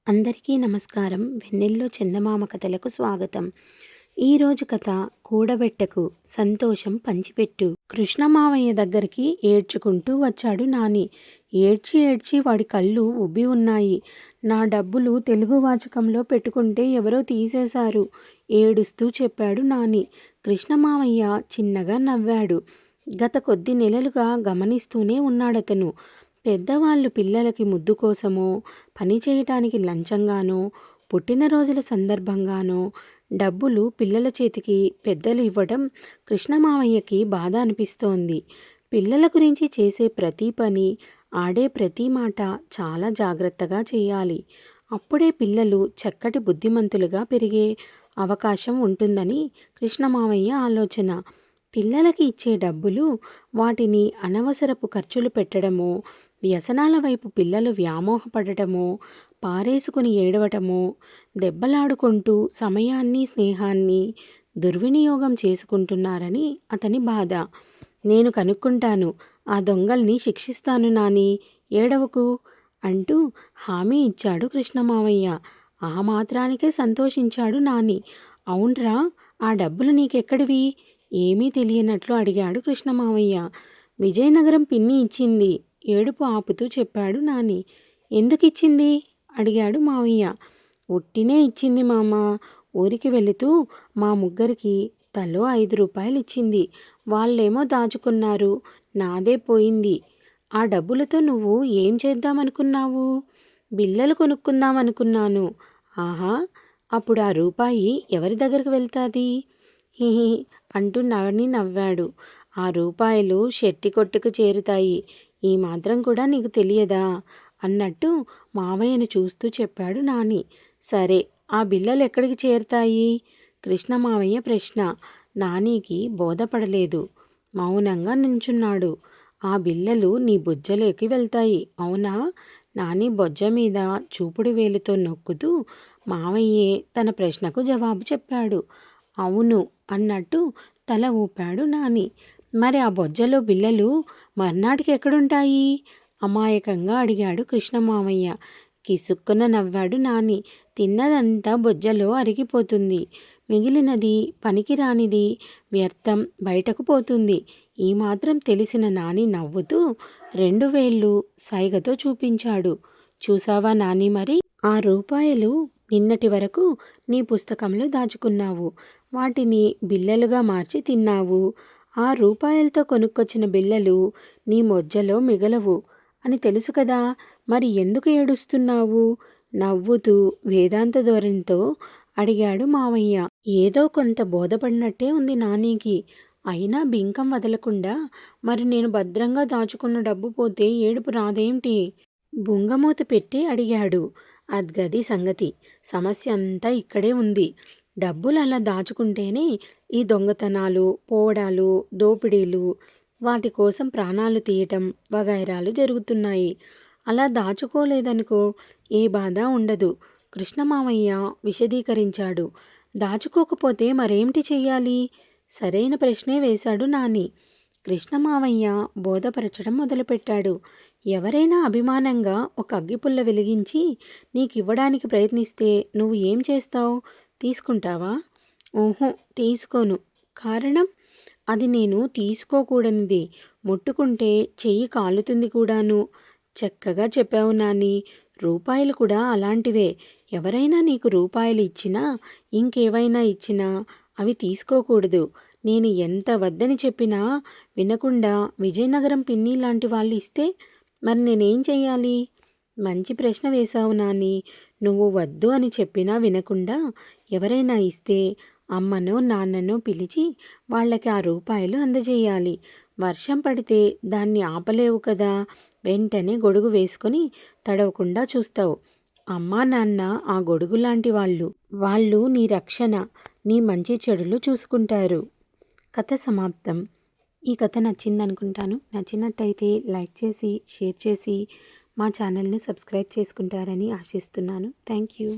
అందరికీ నమస్కారం. వెన్నెల్లో చందమామ కథలకు స్వాగతం. ఈరోజు కథ కూడబెట్టకు, సంతోషం పంచిపెట్టు. కృష్ణమావయ్య దగ్గరికి ఏడ్చుకుంటూ వచ్చాడు నాని. ఏడ్చి ఏడ్చి వాడి కళ్ళు ఉబ్బి ఉన్నాయి. నా డబ్బులు తెలుగు వాచకంలో పెట్టుకుంటే ఎవరో తీసేశారు ఏడుస్తూ చెప్పాడు నాని. కృష్ణమావయ్య చిన్నగా నవ్వాడు. గత కొద్ది నెలలుగా గమనిస్తూనే ఉన్నాడతను. పెద్దవాళ్ళు పిల్లలకి ముద్దు కోసమో, పని చేయటానికి లంచంగానో, పుట్టినరోజుల సందర్భంగానో డబ్బులు పిల్లల చేతికి పెద్దలు ఇవ్వడం కృష్ణమావయ్యకి బాధ అనిపిస్తోంది. పిల్లల గురించి చేసే ప్రతి పని, ఆడే ప్రతి మాట చాలా జాగ్రత్తగా చేయాలి. అప్పుడే పిల్లలు చక్కటి బుద్ధిమంతులుగా పెరిగే అవకాశం ఉంటుందని కృష్ణమావయ్య ఆలోచన. పిల్లలకి ఇచ్చే డబ్బులు వాటిని అనవసరపు ఖర్చులు పెట్టడమో, వ్యసనాల వైపు పిల్లలు వ్యామోహపడటమో, పారేసుకుని ఏడవటమో, దెబ్బలాడుకుంటూ సమయాన్ని, స్నేహాన్ని దుర్వినియోగం చేసుకుంటున్నారని అతని బాధ. నేను కనుక్కుంటాను, ఆ దొంగల్ని శిక్షిస్తాను నాని, ఏడవకు అంటూ హామీ ఇచ్చాడు కృష్ణమావయ్య. ఆ మాత్రానికే సంతోషించాడు నాని. అవునరా, ఆ డబ్బులు నీకెక్కడివి? ఏమీ తెలియనట్లు అడిగాడు కృష్ణమావయ్య. విజయనగరం పిన్ని ఇచ్చింది, ఏడుపు ఆపుతూ చెప్పాడు నాని. ఎందుకిచ్చింది? అడిగాడు మావయ్య. ఉట్టినే ఇచ్చింది మామ. ఊరికి వెళుతూ మా ముగ్గురికి తలో 5 రూపాయలు ఇచ్చింది. వాళ్ళేమో దాచుకున్నారు, నాదే పోయింది. ఆ డబ్బులతో నువ్వు ఏం చేద్దామనుకున్నావు? బిళ్ళలు కొనుక్కుందామనుకున్నాను. ఆహా, అప్పుడు ఆ రూపాయి ఎవరి దగ్గరకు వెళ్తాది? హిహి అంటూ నాని నవ్వాడు. ఆ రూపాయలు షెట్టి కొట్టుకు చేరుతాయి. ఈ మాత్రం కూడా నీకు తెలియదా? అన్నట్టు మావయ్యను చూస్తూ చెప్పాడు నాని. సరే, ఆ బిళ్ళలు ఎక్కడికి చేరుతాయి? కృష్ణమావయ్య ప్రశ్న. నానికి బోధపడలేదు. మౌనంగా నించున్నాడు. ఆ బిళ్ళలు నీ బుజ్జలోకి వెళ్తాయి, అవునా? నాని బొజ్జ మీద చూపుడు వేలుతో నొక్కుతూ మావయ్యే తన ప్రశ్నకు జవాబు చెప్పాడు. అవును అన్నట్టు తల ఊపాడు నాని. మరి ఆ బొజ్జలో బిళ్ళలు మర్నాటికి ఎక్కడుంటాయి? అమాయకంగా అడిగాడు కృష్ణమావయ్య. కిసుక్కున నవ్వాడు నాని. తిన్నదంతా బొజ్జలో అరిగిపోతుంది. మిగిలినది పనికిరానిది, వ్యర్థం బయటకు పోతుంది. ఈ మాత్రం తెలిసిన నాని నవ్వుతూ 2 వేళ్ళు సైగతో చూపించాడు. చూసావా నాని, మరి ఆ రూపాయలు నిన్నటి వరకు నీ పుస్తకంలో దాచుకున్నావు. వాటిని బిళ్ళలుగా మార్చి తిన్నావు. ఆ రూపాయలతో కొనుక్కొచ్చిన బిళ్ళలు నీ మొజ్జలో మిగలవు అని తెలుసు కదా, మరి ఎందుకు ఏడుస్తున్నావు? నవ్వుతూ వేదాంత ధోరణితో అడిగాడు మావయ్య. ఏదో కొంత బోధపడినట్టే ఉంది నానికి. అయినా బింకం వదలకుండా, మరి నేను భద్రంగా దాచుకున్న డబ్బు పోతే ఏడుపు రాదేంటి? బుంగమూత పెట్టి అడిగాడు. అద్గది సంగతి. సమస్య అంతా ఇక్కడే ఉంది. డబ్బులు అలా దాచుకుంటేనే ఈ దొంగతనాలు, పోవడాలు, దోపిడీలు, వాటి కోసం ప్రాణాలు తీయటం వగైరాలు జరుగుతున్నాయి. అలా దాచుకోలేదనుకో, ఏ బాధ ఉండదు. కృష్ణమావయ్య విశదీకరించాడు. దాచుకోకపోతే మరేమిటి చెయ్యాలి? సరైన ప్రశ్నే వేశాడు నాని. కృష్ణమావయ్య బోధపరచడం మొదలుపెట్టాడు. ఎవరైనా అభిమానంగా ఒక అగ్గిపుల్ల వెలిగించి నీకివ్వడానికి ప్రయత్నిస్తే నువ్వు ఏం చేస్తావు? తీసుకుంటావా? ఊహు, తీసుకోను. కారణం? అది నేను తీసుకోకూడనిది. ముట్టుకుంటే చెయ్యి కాలుతుంది కూడాను. చక్కగా చెప్పావు నాని. రూపాయలు కూడా అలాంటివే. ఎవరైనా నీకు రూపాయలు ఇచ్చినా, ఇంకేవైనా ఇచ్చినా అవి తీసుకోకూడదు. నేను ఎంత వద్దని చెప్పినా వినకుండా విజయనగరం పిన్ని లాంటి వాళ్ళు ఇస్తే మరి నేనేం చెయ్యాలి? మంచి ప్రశ్న వేశావు నాని. నువ్వు వద్దు అని చెప్పినా వినకుండా ఎవరైనా ఇస్తే అమ్మనో నాన్ననో పిలిచి వాళ్ళకి ఆ రూపాయలు అందజేయాలి. వర్షం పడితే దాన్ని ఆపలేవు కదా, వెంటనే గొడుగు వేసుకొని తడవకుండా చూస్తావు. అమ్మా నాన్న ఆ గొడుగు లాంటి వాళ్ళు. వాళ్ళు నీ రక్షణ, నీ మంచి చెడులు చూసుకుంటారు. కథ సమాప్తం. ఈ కథ నచ్చిందనుకుంటాను. నచ్చినట్టయితే లైక్ చేసి, షేర్ చేసి మా ఛానల్ను సబ్స్క్రైబ్ చేసుకుంటారని ఆశిస్తున్నాను. Thank you.